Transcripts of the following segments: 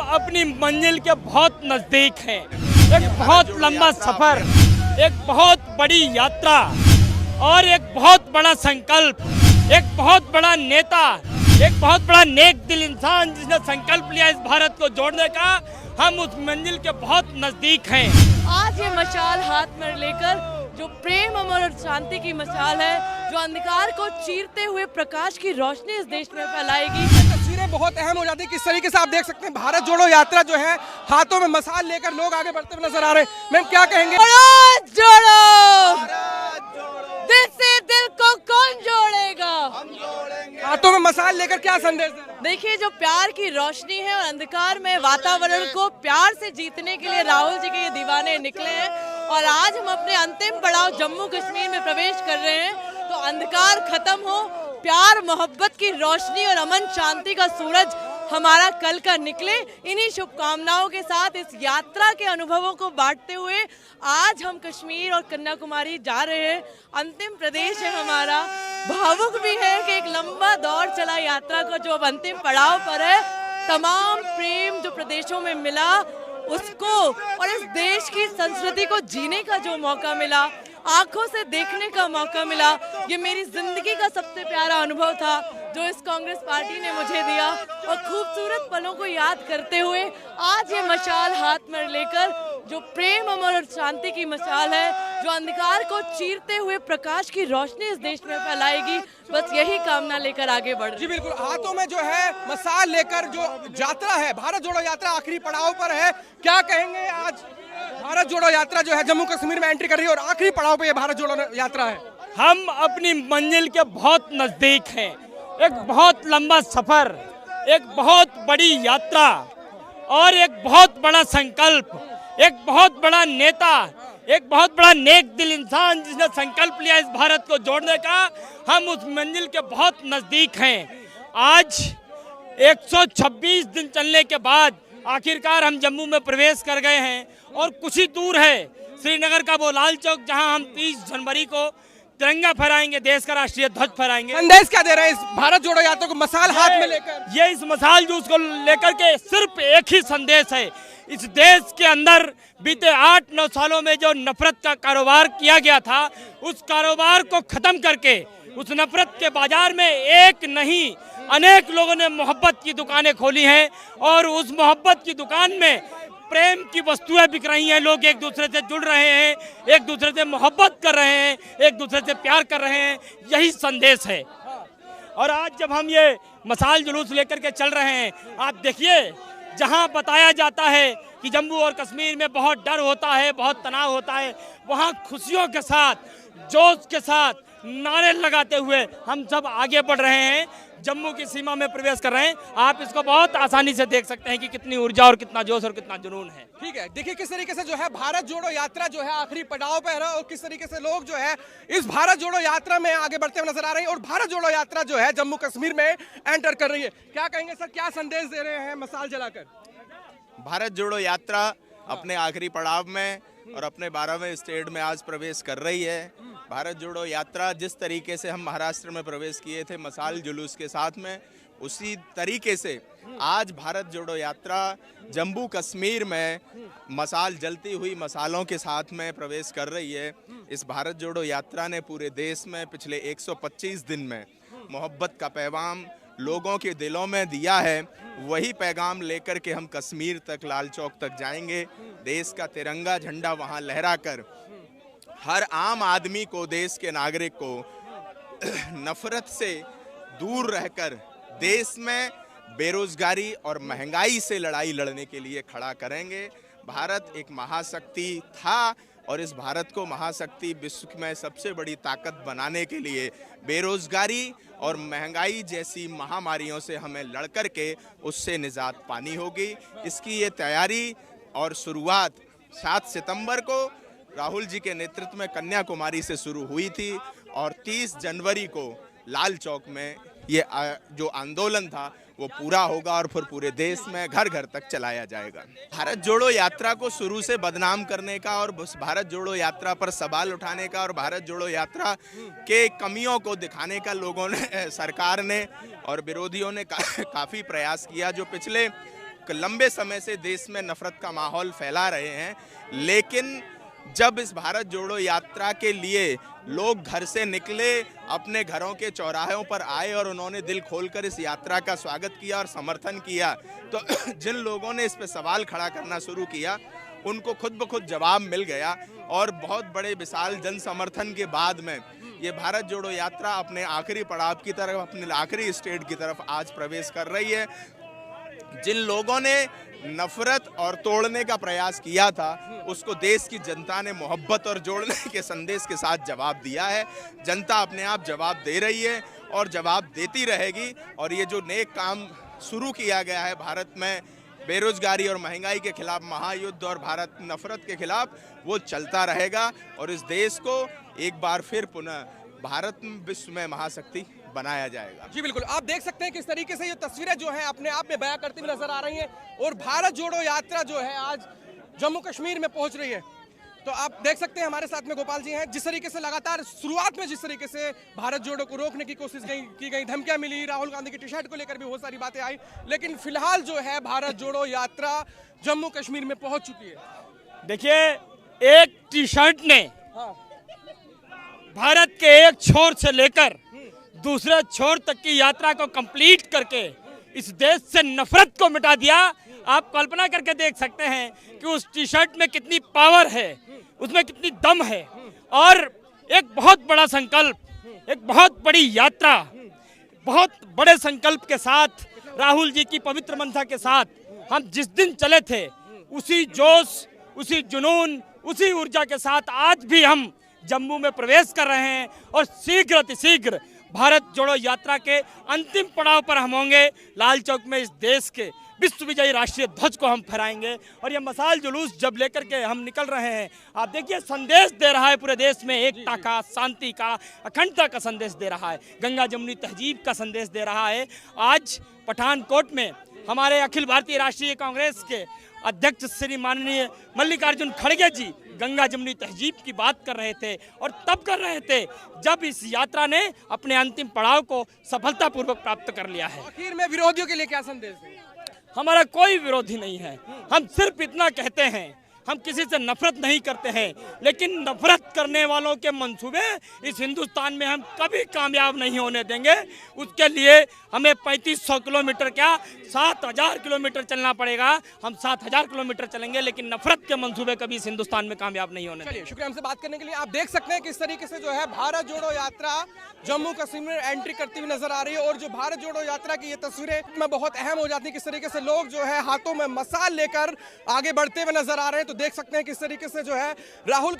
अपनी मंजिल के बहुत नजदीक हैं। एक बहुत लंबा सफर, एक बहुत बड़ी यात्रा और एक बहुत बड़ा संकल्प, एक बहुत बड़ा नेता, एक बहुत बड़ा नेक दिल इंसान जिसने संकल्प लिया इस भारत को जोड़ने का। हम उस मंजिल के बहुत नजदीक हैं। आज ये मशाल हाथ में लेकर जो प्रेम अमर और शांति की मशाल है, जो अंधकार को चीरते हुए प्रकाश की रोशनी इस देश में फैलाएगी। तस्वीरें बहुत अहम हो जाती है। किस तरीके से आप देख सकते हैं भारत जोड़ो यात्रा जो है, हाथों में मशाल लेकर लोग आगे बढ़ते हुए नजर आ रहे हैं। मैम क्या कहेंगे? भारत जोड़ो, दिल से दिल को कौन जोड़ेगा? हाथों में मशाल लेकर क्या संदेश है? देखिए, जो प्यार की रोशनी है और अंधकार में वातावरण को प्यार से जीतने के लिए राहुल जी के ये दीवाने निकले हैं। और आज हम अपने अंतिम पड़ाव जम्मू कश्मीर में प्रवेश कर रहे हैं। तो अंधकार खत्म हो, प्यार मोहब्बत की रोशनी और अमन शांति का सूरज हमारा कल का निकले। इन्हीं शुभकामनाओं के साथ इस यात्रा के अनुभवों को बांटते हुए आज हम कश्मीर और कन्याकुमारी जा रहे हैं। अंतिम प्रदेश है हमारा। भावुक भी है कि एक लंबा दौर चला यात्रा का जो अब अंतिम पड़ाव पर है। तमाम प्रेम जो प्रदेशों में मिला उसको और इस देश की संस्कृति को जीने का जो मौका मिला, आंखों से देखने का मौका मिला, ये मेरी जिंदगी का सबसे प्यारा अनुभव था जो इस कांग्रेस पार्टी ने मुझे दिया। और खूबसूरत पलों को याद करते हुए आज ये मशाल हाथ में लेकर जो प्रेम अमर और शांति की मशाल है, जो अंधकार को चीरते हुए प्रकाश की रोशनी इस देश में फैलाएगी, बस यही कामना लेकर आगे बढ़ रही। जी बिल्कुल, हाथों में जो है मशाल लेकर जो यात्रा है, भारत जोड़ो यात्रा आखिरी पड़ाव पर है। क्या कहेंगे? आज भारत जोड़ो यात्रा जो है जम्मू कश्मीर में एंट्री कर रही है और आखिरी पड़ाव पे ये भारत जोड़ो यात्रा है। हम अपनी मंजिल के बहुत नजदीक हैं। एक बहुत लंबा सफर, एक बहुत बड़ी यात्रा और एक बहुत बड़ा संकल्प, एक बहुत बड़ा नेता, एक बहुत बड़ा नेक दिल इंसान जिसने संकल्प लिया इस भारत को जोड़ने का। हम उस मंजिल के बहुत नजदीक हैं। आज 126 दिन चलने के बाद आखिरकार हम जम्मू में प्रवेश कर गए हैं और कुछ ही दूर है श्रीनगर का वो लाल चौक, जहां हम 30 जनवरी को तिरंगा फहराएंगे, देश का राष्ट्रीय ध्वज फहराएंगे। संदेश क्या दे रहे हैं इस भारत जोड़ो यात्रा को मशाल हाथ में लेकर? ये इस मशाल जूस को लेकर के सिर्फ एक ही संदेश है। इस देश के अंदर बीते 8-9 सालों में जो नफरत का कारोबार किया गया था, उस कारोबार को खत्म करके उस नफरत के बाजार में एक नहीं अनेक लोगों ने मोहब्बत की दुकानें खोली हैं और उस मोहब्बत की दुकान में प्रेम की वस्तुएं बिक रही हैं। लोग एक दूसरे से जुड़ रहे हैं, एक दूसरे से मोहब्बत कर रहे हैं, एक दूसरे से प्यार कर रहे हैं। यही संदेश है। और आज जब हम ये मशाल जुलूस लेकर के चल रहे हैं, आप देखिए, जहां बताया जाता है कि जम्मू और कश्मीर में बहुत डर होता है, बहुत तनाव होता है, वहां खुशियों के साथ, जोश के साथ, नारे लगाते हुए हम सब आगे बढ़ रहे हैं, जम्मू की सीमा में प्रवेश कर रहे हैं। आप इसको बहुत आसानी से देख सकते हैं कि कितनी ऊर्जा और कितना जोश और कितना जुनून है। ठीक है, देखिए किस तरीके से जो है भारत जोड़ो यात्रा जो है आखिरी पड़ाव पर है और किस तरीके से लोग जो है इस भारत जोड़ो यात्रा में आगे बढ़ते हुए नजर आ रहे हैं और भारत जोड़ो यात्रा जो है जम्मू कश्मीर में एंटर कर रही है। क्या कहेंगे सर, क्या संदेश दे रहे हैं मशाल जलाकर? भारत जोड़ो यात्रा अपने आखिरी पड़ाव में और अपने 12वें स्टेट में आज प्रवेश कर रही है। भारत जोड़ो यात्रा जिस तरीके से हम महाराष्ट्र में प्रवेश किए थे मशाल जुलूस के साथ में, उसी तरीके से आज भारत जोड़ो यात्रा जम्मू कश्मीर में मशाल जलती हुई मशालों के साथ में प्रवेश कर रही है। इस भारत जोड़ो यात्रा ने पूरे देश में पिछले 125 दिन में मोहब्बत का पैगाम लोगों के दिलों में दिया है। वही पैगाम लेकर के हम कश्मीर तक, लाल चौक तक जाएंगे। देश का तिरंगा झंडा वहां लहराकर हर आम आदमी को, देश के नागरिक को नफरत से दूर रहकर देश में बेरोजगारी और महंगाई से लड़ाई लड़ने के लिए खड़ा करेंगे। भारत एक महाशक्ति था और इस भारत को महाशक्ति विश्व में सबसे बड़ी ताकत बनाने के लिए बेरोजगारी और महंगाई जैसी महामारियों से हमें लड़कर के उससे निजात पानी होगी। इसकी ये तैयारी और शुरुआत 7 सितंबर को राहुल जी के नेतृत्व में कन्याकुमारी से शुरू हुई थी और 30 जनवरी को लाल चौक में ये जो आंदोलन था वो पूरा होगा और फिर पूरे देश में घर घर तक चलाया जाएगा। भारत जोड़ो यात्रा को शुरू से बदनाम करने का और भारत जोड़ो यात्रा पर सवाल उठाने का और भारत जोड़ो यात्रा के कमियों को दिखाने का लोगों ने, सरकार ने और विरोधियों ने काफ़ी प्रयास किया। जो पिछले एक लंबे समय से देश में नफरत का माहौल फैला रहे हैं। लेकिन जब इस भारत जोड़ो यात्रा के लिए लोग घर से निकले, अपने घरों के चौराहों पर आए और उन्होंने दिल खोलकर इस यात्रा का स्वागत किया और समर्थन किया, तो जिन लोगों ने इस पे सवाल खड़ा करना शुरू किया उनको खुद ब खुद जवाब मिल गया और बहुत बड़े विशाल जन समर्थन के बाद में ये भारत जोड़ो यात्रा अपने आखिरी पड़ाव की तरफ, अपने आखिरी स्टेट की तरफ आज प्रवेश कर रही है। जिन लोगों ने नफरत और तोड़ने का प्रयास किया था उसको देश की जनता ने मोहब्बत और जोड़ने के संदेश के साथ जवाब दिया है। जनता अपने आप जवाब दे रही है और जवाब देती रहेगी। और ये जो नेक काम शुरू किया गया है भारत में बेरोजगारी और महंगाई के खिलाफ महायुद्ध और भारत नफरत के खिलाफ, वो चलता रहेगा और इस देश को एक बार फिर पुनः भारत विश्व में महाशक्ति बनाया जाएगा। जी बिल्कुल, आप देख सकते हैं किस तरीके से ये तस्वीरें जो है अपने आप में बयां करती हुई नजर आ रही हैं और भारत जोड़ो यात्रा जो है आज जम्मू कश्मीर में पहुंच रही है। तो आप देख सकते हैं हमारे साथ में गोपाल जी हैं। जिस तरीके से लगातार शुरुआत में जिस तरीके से भारत जोड़ो को रोकने की कोशिश की गई, धमकियां मिली, राहुल गांधी की टी शर्ट को लेकर भी बहुत सारी बातें आई, लेकिन फिलहाल जो है भारत जोड़ो यात्रा जम्मू कश्मीर में पहुंच चुकी है। देखिए, एक टी शर्ट ने भारत के एक छोर से लेकर दूसरे छोर तक की यात्रा को कंप्लीट करके इस देश से नफरत को मिटा दिया। आप कल्पना करके देख सकते हैं कि उस टी शर्ट में कितनी पावर है, उसमें कितनी दम है। और एक बहुत बड़ा संकल्प, एक बहुत बड़ी यात्रा, बहुत बड़े संकल्प के साथ, राहुल जी की पवित्र मंशा के साथ हम जिस दिन चले थे उसी जोश, उसी जुनून, उसी ऊर्जा के साथ आज भी हम जम्मू में प्रवेश कर रहे हैं और शीघ्र अतिशीघ्र भारत जोड़ो यात्रा के अंतिम पड़ाव पर हम होंगे। लाल चौक में इस देश के विश्व विजयी राष्ट्रीय ध्वज को हम फहराएंगे और ये मशाल जुलूस जब लेकर के हम निकल रहे हैं, आप देखिए संदेश दे रहा है पूरे देश में एकता का, शांति का, अखंडता का संदेश दे रहा है, गंगा जमुनी तहजीब का संदेश दे रहा है। आज पठानकोट में हमारे अखिल भारतीय राष्ट्रीय कांग्रेस के अध्यक्ष श्री माननीय मल्लिकार्जुन खड़गे जी गंगा जमुनी तहजीब की बात कर रहे थे और तब कर रहे थे जब इस यात्रा ने अपने अंतिम पड़ाव को सफलतापूर्वक प्राप्त कर लिया है। आखिर में विरोधियों के लिए क्या संदेश है? हमारा कोई विरोधी नहीं है, हम सिर्फ इतना कहते हैं, हम किसी से नफरत नहीं करते हैं, लेकिन नफरत करने वालों के मंसूबे इस हिंदुस्तान में हम कभी कामयाब नहीं होने देंगे। उसके लिए हमें 3500 किलोमीटर क्या 7000 किलोमीटर चलना पड़ेगा। हम 7000 किलोमीटर चलेंगे, लेकिन नफरत के मंसूबे कभी इस हिंदुस्तान में कामयाब नहीं होने देंगे। शुक्रिया हमसे बात करने के लिए। आप देख सकते हैं किस तरीके से जो है भारत जोड़ो यात्रा जम्मू कश्मीर में एंट्री करती हुई नजर आ रही है और जो भारत जोड़ो यात्रा की ये तस्वीरें में बहुत अहम हो जाती है। किस तरीके से लोग जो है हाथों में मशाल लेकर आगे बढ़ते हुए नजर आ रहे हैं। तो देख सकते हैं किस तरीके से जो है राहुल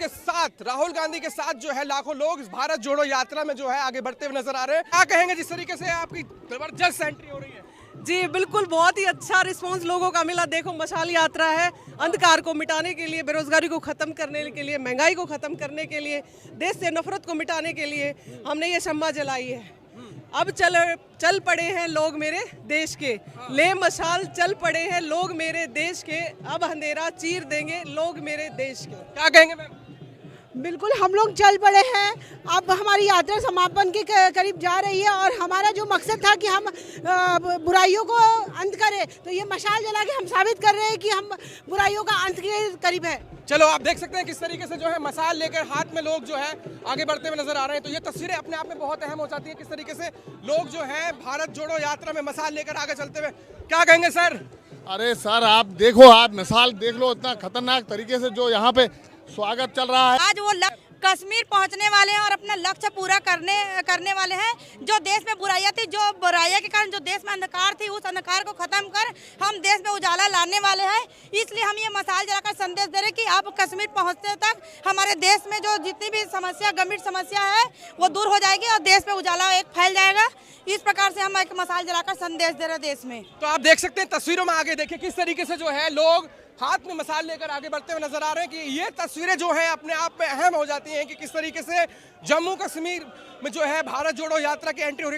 गांधी के साथ जो है लाखों लोग इस भारत जोड़ो यात्रा में जो है आगे बढ़ते हुए नजर आ रहे हैं। क्या कहेंगे जिस तरीके से आपकी जबरदस्त एंट्री हो रही है? जी बिल्कुल, बहुत ही अच्छा रिस्पांस लोगों का मिला। देखो, मशाल यात्रा है अंधकार को मिटाने के लिए, बेरोजगारी को खत्म करने के लिए, महंगाई को खत्म करने के लिए, देश से नफरत को मिटाने के लिए हमने ये शम्मा जलाई है। अब चल पड़े हैं लोग मेरे देश के, ले मशाल चल पड़े हैं लोग मेरे देश के, अब अंधेरा चीर देंगे लोग मेरे देश के। क्या कहेंगे मैम? बिल्कुल, हम लोग चल पड़े हैं। अब हमारी यात्रा समापन के करीब जा रही है और हमारा जो मकसद था कि हम बुराइयों को अंत करें, तो ये मशाल जला के हम साबित कर रहे हैं कि हम बुराइयों का अंत के करीब है। चलो, आप देख सकते हैं किस तरीके से जो है मशाल लेकर हाथ में लोग जो है आगे बढ़ते हुए नजर आ रहे हैं। तो ये तस्वीरें अपने आप में बहुत अहम हो जाती है, किस तरीके से लोग जो है भारत जोड़ो यात्रा में मशाल लेकर आगे चलते हुए। क्या कहेंगे सर? अरे सर, आप देखो, आप मिसाल देख लो, इतना खतरनाक तरीके से जो यहाँ पे स्वागत चल रहा है। आज वो कश्मीर पहुंचने वाले हैं और अपना लक्ष्य पूरा करने वाले हैं। जो देश में बुराइयां थी, जो बुराइयां के कारण जो देश में अंधकार थी, उस अंधकार को खत्म कर हम देश में उजाला लाने वाले हैं। इसलिए हम ये मशाल जलाकर संदेश दे रहे हैं कि आप कश्मीर पहुंचते तक हमारे देश में जो जितनी भी समस्या, गंभीर समस्या है, वो दूर हो जाएगी और देश में उजाला एक फैल जाएगा। इस प्रकार से हम एक मशाल जलाकर संदेश दे रहे हैं देश में। तो आप देख सकते हैं तस्वीरों में, आगे देखिए किस तरीके से जो है लोग हाथ में मशाल लेकर आगे बढ़ते हुए नजर आ रहे हैं। कि ये तस्वीरें जो है अपने आप में अहम हो जाती हैं कि किस तरीके से जम्मू कश्मीर में जो है भारत जोड़ो यात्रा की एंट्री हो रही है।